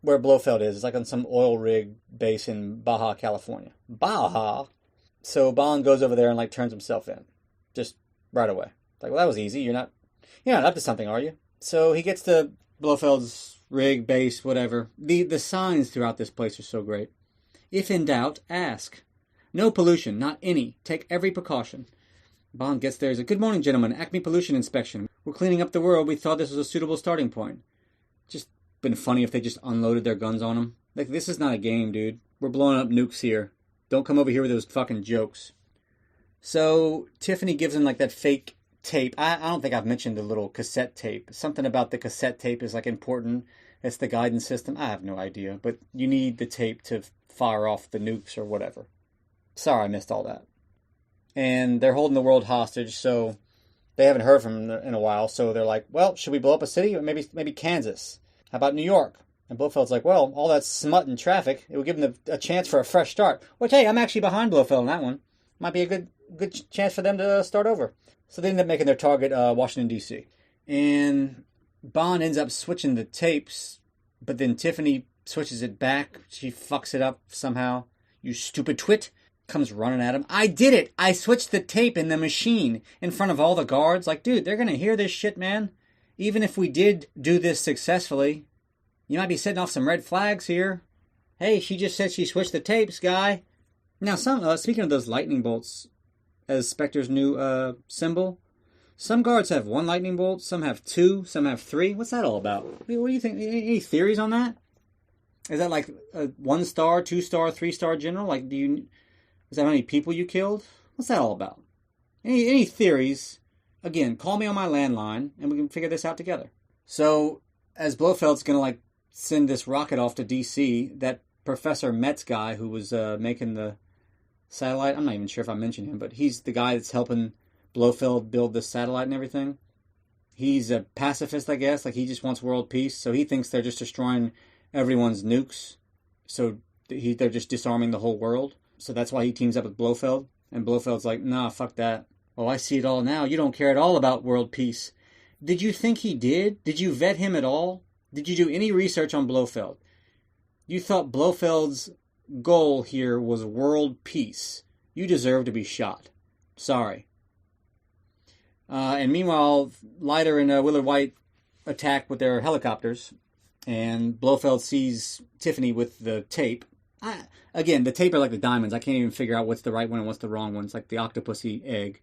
S2: Blofeld is. It's like on some oil rig base in Baja, California. Baja? So Bond goes over there and like turns himself in, just right away. Like, well, that was easy. You're not up to something, are you? So he gets to Blofeld's rig, base, whatever. The signs throughout this place are so great. If in doubt, ask. No pollution, not any. Take every precaution. Bond gets there. He's like, good morning, gentlemen. Acme Pollution Inspection. We're cleaning up the world. We thought this was a suitable starting point. Just been funny if they just unloaded their guns on him. Like, this is not a game, dude. We're blowing up nukes here. Don't come over here with those fucking jokes. So Tiffany gives him like that fake tape. I don't think I've mentioned the little cassette tape. Something about the cassette tape is like important. It's the guidance system. I have no idea. But you need the tape to fire off the nukes or whatever. Sorry I missed all that. And they're holding the world hostage, so they haven't heard from him in a while. So they're like, well, should we blow up a city? Or maybe Kansas. How about New York? And Blofeld's like, well, all that smut and traffic, it would give them a chance for a fresh start. Which, hey, I'm actually behind Blofeld on that one. Might be a good chance for them to start over. So they end up making their target Washington, D.C. And Bond ends up switching the tapes, but then Tiffany switches it back. She fucks it up somehow. You stupid twit. Comes running at him. I did it. I switched the tape in the machine in front of all the guards. Like, dude, they're going to hear this shit, man. Even if we did do this successfully, you might be setting off some red flags here. Hey, she just said she switched the tapes, guy. Now, speaking of those lightning bolts as Spectre's new symbol, some guards have one lightning bolt, some have two, some have three. What's that all about? What do you think? Any theories on that? Is that like a 1-star, 2-star, 3-star general? Like, is that how many people you killed? What's that all about? Any theories? Again, call me on my landline and we can figure this out together. So, as Blofeld's going to like send this rocket off to DC, that Professor Metz guy who was making the satellite, I'm not even sure if I mentioned him, but he's the guy that's helping Blofeld build the satellite and everything. He's a pacifist, I guess. Like, he just wants world peace. So he thinks they're just destroying everyone's nukes. So they're just disarming the whole world. So that's why he teams up with Blofeld. And Blofeld's like, nah, fuck that. Oh, I see it all now. You don't care at all about world peace. Did you think he did? Did you vet him at all? Did you do any research on Blofeld? You thought Blofeld's goal here was world peace. You deserve to be shot. Sorry. And meanwhile, Leiter and Willard White attack with their helicopters. And Blofeld sees Tiffany with the tape. Again, the tape are like the diamonds. I can't even figure out what's the right one and what's the wrong one. It's like the octopusy egg.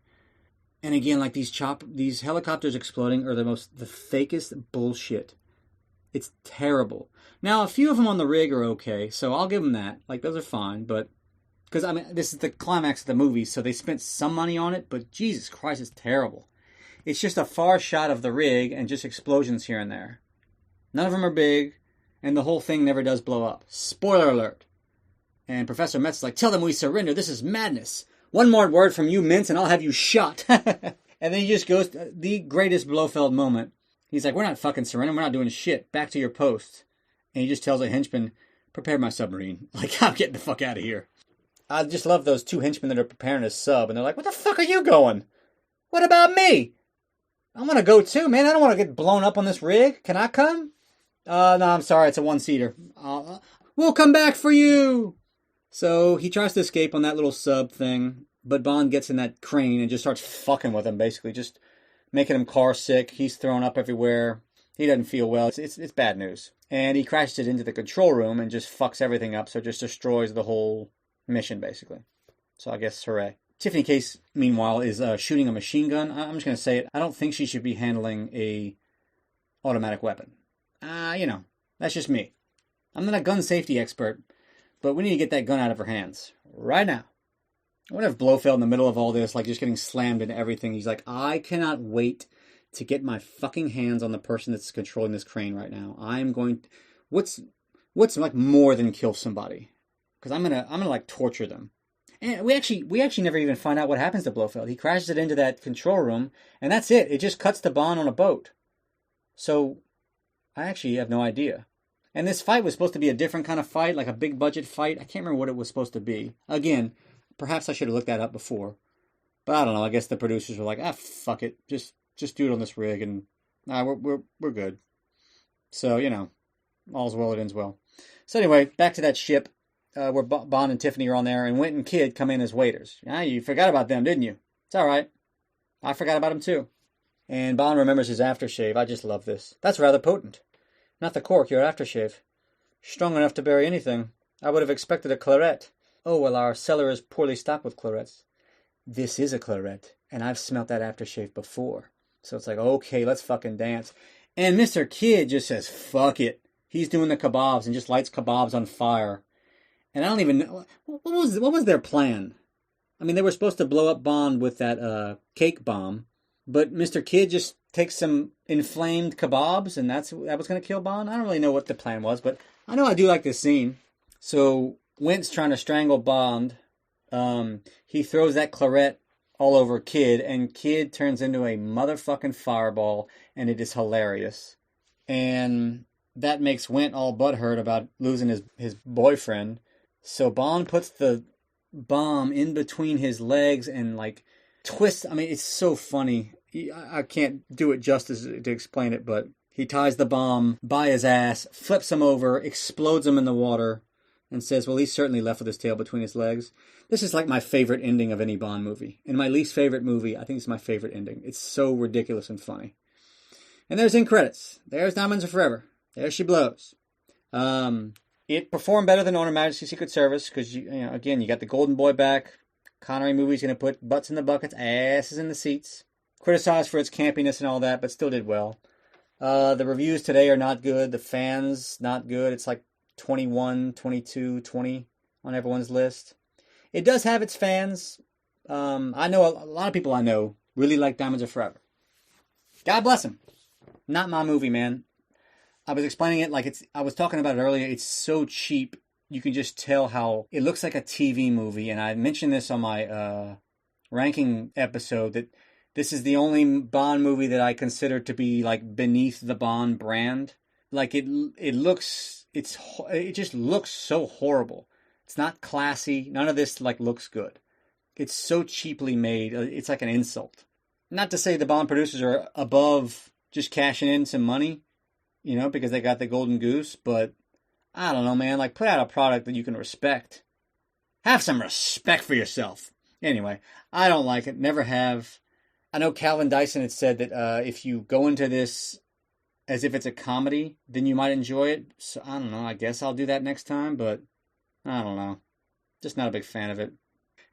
S2: And again, like these helicopters exploding are the fakest bullshit. It's terrible. Now, a few of them on the rig are okay, so I'll give them that. Like, those are fine, but because I mean, this is the climax of the movie, so they spent some money on it. But Jesus Christ, it's terrible. It's just a far shot of the rig and just explosions here and there. None of them are big, and the whole thing never does blow up. Spoiler alert. And Professor Metz is like, tell them we surrender. This is madness. One more word from you, Mintz, and I'll have you shot. And then he just goes to the greatest Blofeld moment. He's like, we're not fucking surrendering. We're not doing shit. Back to your post. And he just tells a henchman, prepare my submarine. Like, I'm getting the fuck out of here. I just love those two henchmen that are preparing a sub. And they're like, what the fuck are you going? What about me? I'm going to go too, man. I don't want to get blown up on this rig. Can I come? No, I'm sorry. It's a one-seater. We'll come back for you. So he tries to escape on that little sub thing, but Bond gets in that crane and just starts fucking with him, basically, just making him car sick. He's thrown up everywhere. He doesn't feel well. It's bad news. And he crashes it into the control room and just fucks everything up, so it just destroys the whole mission, basically. So I guess hooray. Tiffany Case, meanwhile, is shooting a machine gun. I'm just going to say it. I don't think she should be handling a automatic weapon. That's just me. I'm not a gun safety expert. But we need to get that gun out of her hands. Right now. What if Blofeld in the middle of all this, like just getting slammed into everything, he's like, I cannot wait to get my fucking hands on the person that's controlling this crane right now. I'm going to... What's like more than kill somebody? Because I'm gonna like torture them. And we actually never even find out what happens to Blofeld. He crashes it into that control room, and that's it. It just cuts to Bond on a boat. So I actually have no idea. And this fight was supposed to be a different kind of fight, like a big budget fight. I can't remember what it was supposed to be. Again, perhaps I should have looked that up before. But I don't know. I guess the producers were like, fuck it. Just do it on this rig, and we're good. So, all's well that ends well. So anyway, back to that ship. where Bond and Tiffany are on there, and Wint and Kid come in as waiters. Ah, you forgot about them, didn't you? It's all right. I forgot about them too. And Bond remembers his aftershave. I just love this. That's rather potent. Not the cork, your aftershave. Strong enough to bury anything. I would have expected a claret. Oh, well, our cellar is poorly stocked with clarets. This is a claret, and I've smelt that aftershave before. So it's like, okay, let's fucking dance. And Mr. Kidd just says, fuck it. He's doing the kebabs and just lights kebabs on fire. And I don't even know, what was their plan? I mean, they were supposed to blow up Bond with that cake bomb, but Mr. Kidd just takes some inflamed kebabs, and that was going to kill Bond? I don't really know what the plan was, but I know I do like this scene. So Wint's trying to strangle Bond. He throws that claret all over Kid, and Kid turns into a motherfucking fireball, and it is hilarious. And that makes Wint all butthurt about losing his boyfriend. So Bond puts the bomb in between his legs and, like, twists. I mean, it's so funny. I can't do it justice to explain it, but he ties the bomb by his ass, flips him over, explodes him in the water, and says, well, he's certainly left with his tail between his legs. This is like my favorite ending of any Bond movie. And my least favorite movie, I think it's my favorite ending. It's so ridiculous and funny. And there's end credits. There's Diamonds Are Forever. There she blows. It performed better than On Her Majesty's Secret Service because, again, you got the Golden Boy back. Connery movie's going to put butts in the buckets, asses in the seats. Criticized for its campiness and all that, but still did well. The reviews today are not good. The fans, not good. It's like 21, 22, 20 on everyone's list. It does have its fans. I know a lot of people I know really like Diamonds Are Forever. God bless them. Not my movie, man. I was explaining it like I was talking about it earlier. It's so cheap. You can just tell how it looks like a TV movie. And I mentioned this on my ranking episode that this is the only Bond movie that I consider to be like beneath the Bond brand. Like it just looks so horrible. It's not classy. None of this like looks good. It's so cheaply made. It's like an insult. Not to say the Bond producers are above just cashing in some money, because they got the golden goose, but I don't know, man. Like, put out a product that you can respect. Have some respect for yourself. Anyway, I don't like it. Never have. I know Calvin Dyson had said that if you go into this as if it's a comedy, then you might enjoy it. So, I don't know. I guess I'll do that next time, but I don't know. Just not a big fan of it.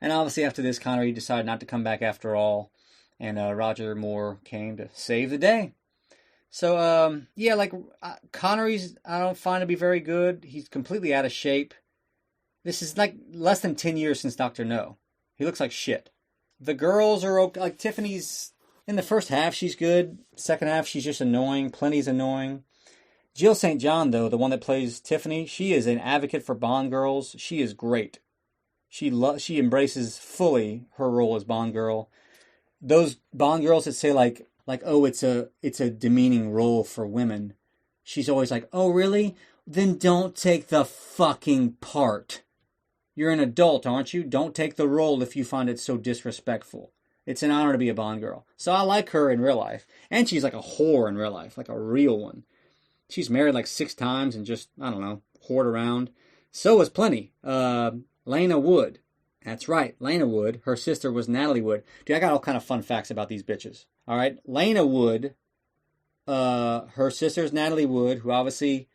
S2: And obviously after this, Connery decided not to come back after all. And Roger Moore came to save the day. So, Connery's, I don't find to be very good. He's completely out of shape. This is like less than 10 years since Dr. No. He looks like shit. The girls are okay. Like Tiffany's, in the first half, she's good. Second half, she's just annoying. Plenty's annoying. Jill St. John, though, the one that plays Tiffany, she is an advocate for Bond girls. She is great. She embraces fully her role as Bond girl. Those Bond girls that say like, oh, it's a demeaning role for women. She's always like, oh, really? Then don't take the fucking part. You're an adult, aren't you? Don't take the role if you find it so disrespectful. It's an honor to be a Bond girl. So I like her in real life. And she's like a whore in real life, like a real one. She's married like 6 times and just, I don't know, whored around. So was Plenty. Lana Wood. That's right, Lana Wood. Her sister was Natalie Wood. Dude, I got all kind of fun facts about these bitches. All right, Lana Wood, her sister's Natalie Wood, who obviously,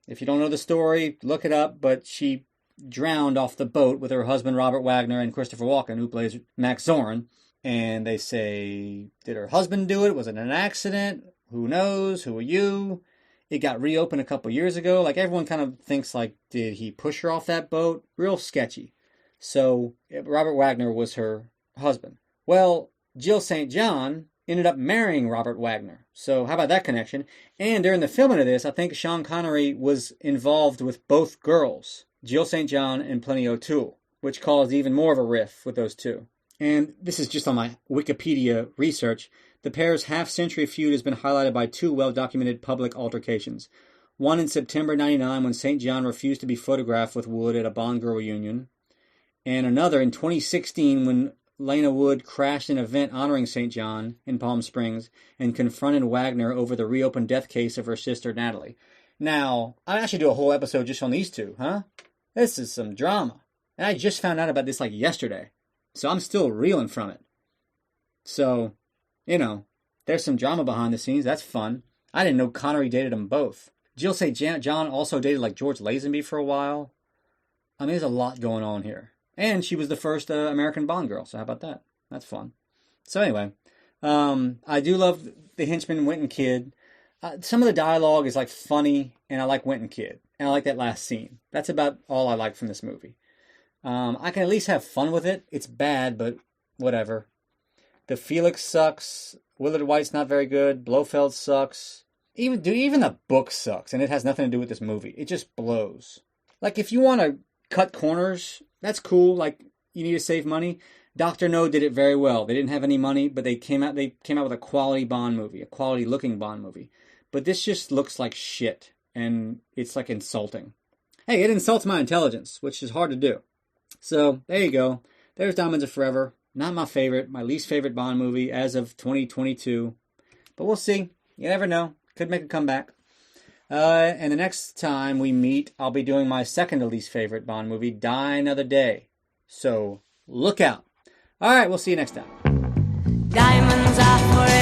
S2: if you don't know the story, look it up, but she drowned off the boat with her husband Robert Wagner and Christopher Walken, who plays Max Zorn. And they say, did her husband do it? Was it an accident? Who knows? Who are you? It got reopened a couple years ago. Like, everyone kind of thinks, like, did he push her off that boat? Real sketchy. So, Robert Wagner was her husband. Well, Jill St. John ended up marrying Robert Wagner. So, how about that connection? And during the filming of this, I think Sean Connery was involved with both girls, Jill St. John and Plenty O'Toole, which caused even more of a riff with those two. And this is just on my Wikipedia research. The pair's half-century feud has been highlighted by 2 well-documented public altercations. One in September 1999 when St. John refused to be photographed with Wood at a Bond girl reunion. And another in 2016 when Lana Wood crashed an event honoring St. John in Palm Springs and confronted Wagner over the reopened death case of her sister Natalie. Now, I'll actually do a whole episode just on these two, huh? This is some drama. And I just found out about this like yesterday. So I'm still reeling from it. So, there's some drama behind the scenes. That's fun. I didn't know Connery dated them both. Jill say John also dated like George Lazenby for a while. I mean, there's a lot going on here. And she was the first American Bond girl. So how about that? That's fun. So anyway, I do love the henchman Winton Kid. Some of the dialogue is like funny, and I like Winton Kid. And I like that last scene. That's about all I like from this movie. I can at least have fun with it. It's bad, but whatever. The Felix sucks. Willard White's not very good. Blofeld sucks. Even the book sucks, and it has nothing to do with this movie. It just blows. Like, if you want to cut corners, that's cool. Like, you need to save money. Dr. No did it very well. They didn't have any money, but they came out with a quality Bond movie, a quality-looking Bond movie. But this just looks like shit, and it's, like, insulting. Hey, it insults my intelligence, which is hard to do. So, there you go. There's Diamonds Are Forever. Not my favorite, my least favorite Bond movie as of 2022. But we'll see. You never know. Could make a comeback. And the next time we meet, I'll be doing my second to least favorite Bond movie, Die Another Day. So, look out. All right, we'll see you next time.
S1: Diamonds are forever.